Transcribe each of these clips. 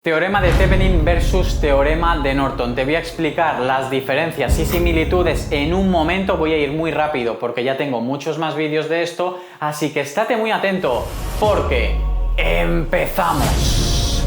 Teorema de Thevenin versus teorema de Norton. Te voy a explicar las diferencias y similitudes en un momento. Voy a ir muy rápido porque ya tengo muchos más vídeos de esto, así que estate muy atento porque empezamos.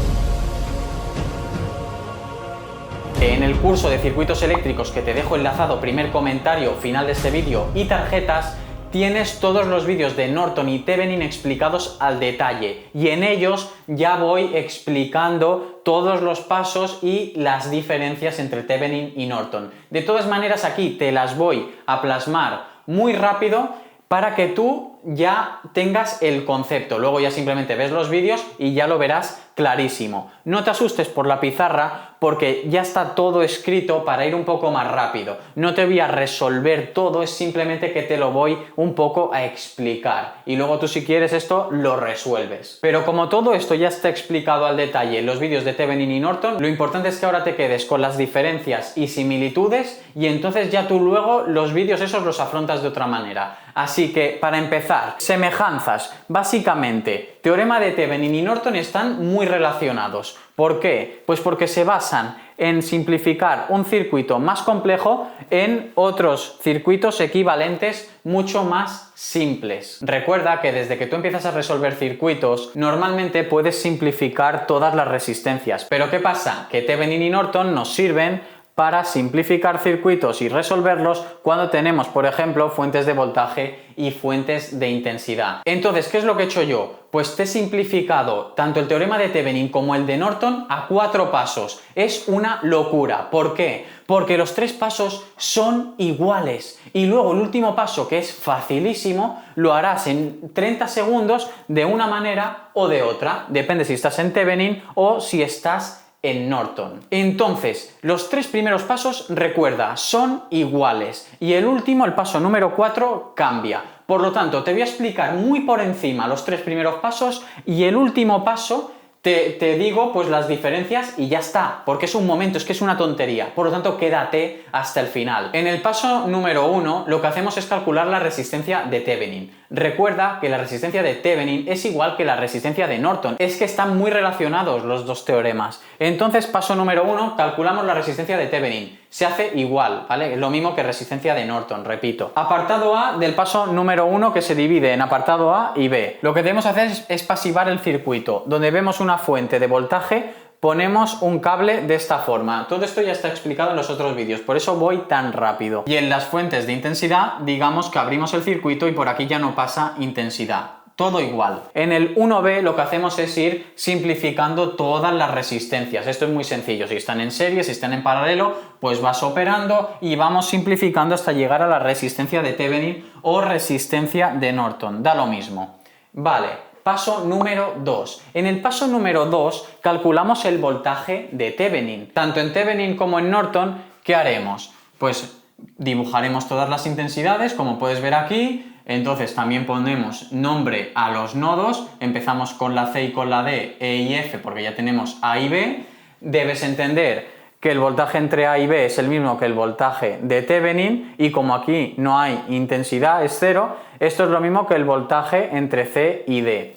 En el curso de circuitos eléctricos que te dejo enlazado, primer comentario, final de este vídeo y tarjetas, tienes todos los vídeos de Norton y Thevenin explicados al detalle y en ellos ya voy explicando todos los pasos y las diferencias entre Thevenin y Norton. De todas maneras, aquí te las voy a plasmar muy rápido para que tú ya tengas el concepto. Luego ya simplemente ves los vídeos y ya lo verás clarísimo. No te asustes por la pizarra porque ya está todo escrito para ir un poco más rápido. No te voy a resolver todo, es simplemente que te lo voy un poco a explicar. Y luego tú si quieres esto lo resuelves. Pero como todo esto ya está explicado al detalle en los vídeos de Thevenin y Norton, lo importante es que ahora te quedes con las diferencias y similitudes y entonces ya tú luego los vídeos esos los afrontas de otra manera. Así que para empezar, semejanzas. Básicamente, teorema de Thevenin y Norton están muy relacionados. ¿Por qué? Pues porque se basan en simplificar un circuito más complejo en otros circuitos equivalentes mucho más simples. Recuerda que desde que tú empiezas a resolver circuitos, normalmente puedes simplificar todas las resistencias. Pero ¿qué pasa? Que Thevenin y Norton nos sirven para simplificar circuitos y resolverlos cuando tenemos, por ejemplo, fuentes de voltaje y fuentes de intensidad. Entonces, ¿qué es lo que he hecho yo? Pues te he simplificado tanto el teorema de Thevenin como el de Norton a 4 pasos. Es una locura. ¿Por qué? Porque los 3 pasos son iguales. Y luego el último paso, que es facilísimo, lo harás en 30 segundos de una manera o de otra. Depende si estás en Thevenin o si estás en Norton. Entonces, los 3 primeros pasos, recuerda, son iguales y el último, el paso número 4, cambia. Por lo tanto, te voy a explicar muy por encima los 3 primeros pasos y el último paso te digo pues las diferencias y ya está, porque es un momento, es que es una tontería. Por lo tanto, quédate hasta el final. En el paso número 1, lo que hacemos es calcular la resistencia de Thevenin. Recuerda que la resistencia de Thevenin es igual que la resistencia de Norton. Es que están muy relacionados los dos teoremas. Entonces, paso número 1, calculamos la resistencia de Thevenin. Se hace igual, ¿vale? Es lo mismo que resistencia de Norton, repito. Apartado A del paso número 1, que se divide en apartado A y B. Lo que debemos hacer es pasivar el circuito. Donde vemos una fuente de voltaje, ponemos un cable de esta forma. Todo esto ya está explicado en los otros vídeos, por eso voy tan rápido. Y en las fuentes de intensidad, digamos que abrimos el circuito y por aquí ya no pasa intensidad. Todo igual. En el 1B lo que hacemos es ir simplificando todas las resistencias. Esto es muy sencillo. Si están en serie, si están en paralelo, pues vas operando y vamos simplificando hasta llegar a la resistencia de Thevenin o resistencia de Norton. Da lo mismo. Vale. Paso número 2. En el paso número 2 calculamos el voltaje de Thevenin. Tanto en Thevenin como en Norton, ¿qué haremos? Pues dibujaremos todas las intensidades, como puedes ver aquí. Entonces también ponemos nombre a los nodos. Empezamos con la C y con la D, E y F, porque ya tenemos A y B. Debes entender que el voltaje entre A y B es el mismo que el voltaje de Thevenin y como aquí no hay intensidad, es 0, esto es lo mismo que el voltaje entre C y D.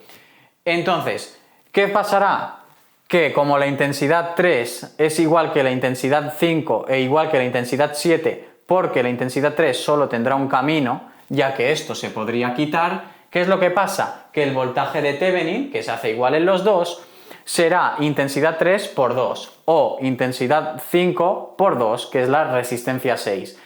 Entonces, ¿qué pasará? Que como la intensidad 3 es igual que la intensidad 5 e igual que la intensidad 7, porque la intensidad 3 solo tendrá un camino, ya que esto se podría quitar, ¿qué es lo que pasa? Que el voltaje de Thevenin, que se hace igual en los dos, será intensidad 3 por 2 o intensidad 5 por 2, que es la resistencia 6.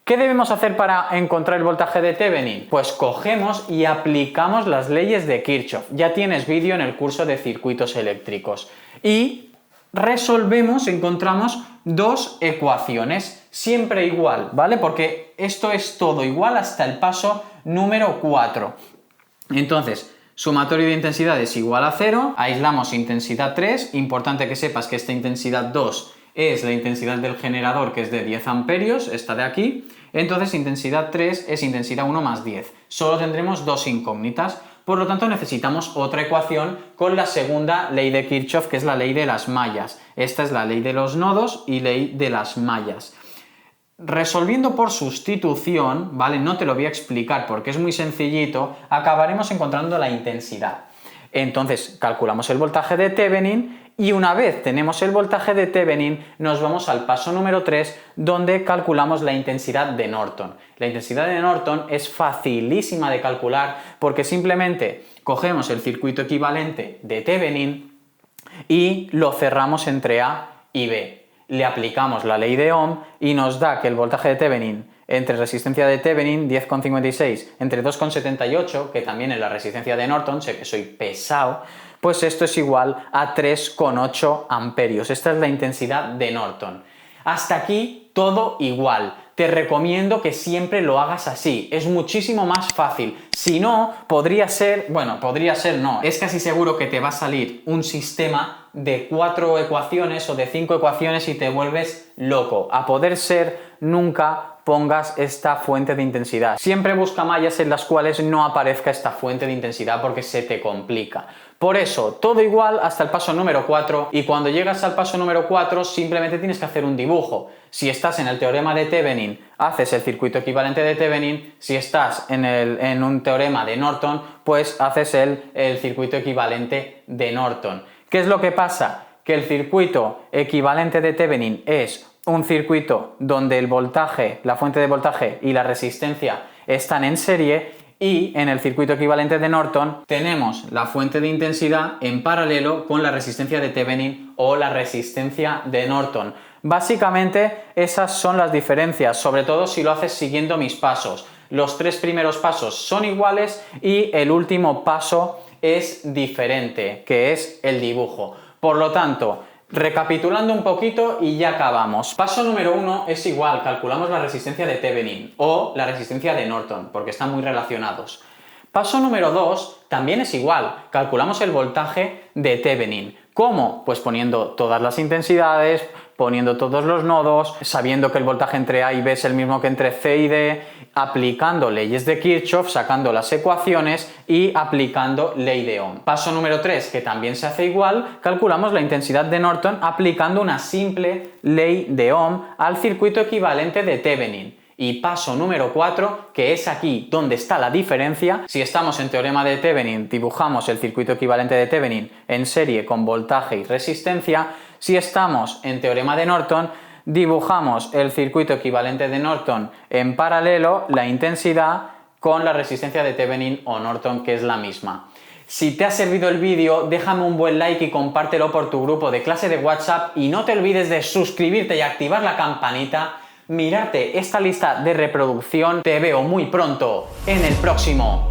¿Qué debemos hacer para encontrar el voltaje de Thevenin? Pues cogemos y aplicamos las leyes de Kirchhoff. Ya tienes vídeo en el curso de circuitos eléctricos. Y resolvemos, encontramos 2 ecuaciones, siempre igual, ¿vale? Porque esto es todo igual hasta el paso número 4. Entonces, sumatorio de intensidades igual a 0, aislamos intensidad 3, importante que sepas que esta intensidad 2 es la intensidad del generador, que es de 10 amperios, esta de aquí, entonces intensidad 3 es intensidad 1 más 10. Solo tendremos 2 incógnitas, por lo tanto necesitamos otra ecuación con la segunda ley de Kirchhoff, que es la ley de las mallas. Esta es la ley de los nodos y ley de las mallas. Resolviendo por sustitución, ¿vale? No te lo voy a explicar porque es muy sencillito, acabaremos encontrando la intensidad. Entonces calculamos el voltaje de Thevenin Y una vez tenemos el voltaje de Thevenin, nos vamos al paso número 3, donde calculamos la intensidad de Norton. La intensidad de Norton es facilísima de calcular porque simplemente cogemos el circuito equivalente de Thevenin y lo cerramos entre A y B. Le aplicamos la ley de Ohm y nos da que el voltaje de Thevenin entre resistencia de Thevenin 10,56 entre 2,78, que también es la resistencia de Norton, sé que soy pesado, pues esto es igual a 3,8 amperios. Esta es la intensidad de Norton. Hasta aquí todo igual. Te recomiendo que siempre lo hagas así, es muchísimo más fácil. Si no, podría ser no, es casi seguro que te va a salir un sistema de 4 ecuaciones o de 5 ecuaciones y te vuelves loco. A poder ser, nunca pongas esta fuente de intensidad. Siempre busca mallas en las cuales no aparezca esta fuente de intensidad porque se te complica. Por eso, todo igual hasta el paso número 4, y cuando llegas al paso número 4 simplemente tienes que hacer un dibujo. Si estás en el teorema de Thevenin, haces el circuito equivalente de Thevenin. Si estás en un teorema de Norton, pues haces el circuito equivalente de Norton. ¿Qué es lo que pasa? Que el circuito equivalente de Thevenin es un circuito donde el voltaje, la fuente de voltaje y la resistencia están en serie, y en el circuito equivalente de Norton tenemos la fuente de intensidad en paralelo con la resistencia de Thevenin o la resistencia de Norton. Básicamente esas son las diferencias, sobre todo si lo haces siguiendo mis pasos. Los 3 primeros pasos son iguales y el último paso es diferente, que es el dibujo. Por lo tanto, recapitulando un poquito y ya acabamos. Paso número 1 es igual, calculamos la resistencia de Thevenin o la resistencia de Norton, porque están muy relacionados. Paso número 2 también es igual, calculamos el voltaje de Thevenin. ¿Cómo? Pues poniendo todas las intensidades, poniendo todos los nodos, sabiendo que el voltaje entre A y B es el mismo que entre C y D, aplicando leyes de Kirchhoff, sacando las ecuaciones y aplicando ley de Ohm. Paso número 3, que también se hace igual, calculamos la intensidad de Norton aplicando una simple ley de Ohm al circuito equivalente de Thevenin. Y paso número 4, que es aquí donde está la diferencia. Si estamos en teorema de Thevenin, dibujamos el circuito equivalente de Thevenin en serie con voltaje y resistencia. Si estamos en teorema de Norton, dibujamos el circuito equivalente de Norton en paralelo, la intensidad, con la resistencia de Thevenin o Norton, que es la misma. Si te ha servido el vídeo, déjame un buen like y compártelo por tu grupo de clase de WhatsApp, y no te olvides de suscribirte y activar la campanita. Mirarte esta lista de reproducción. Te veo muy pronto en el próximo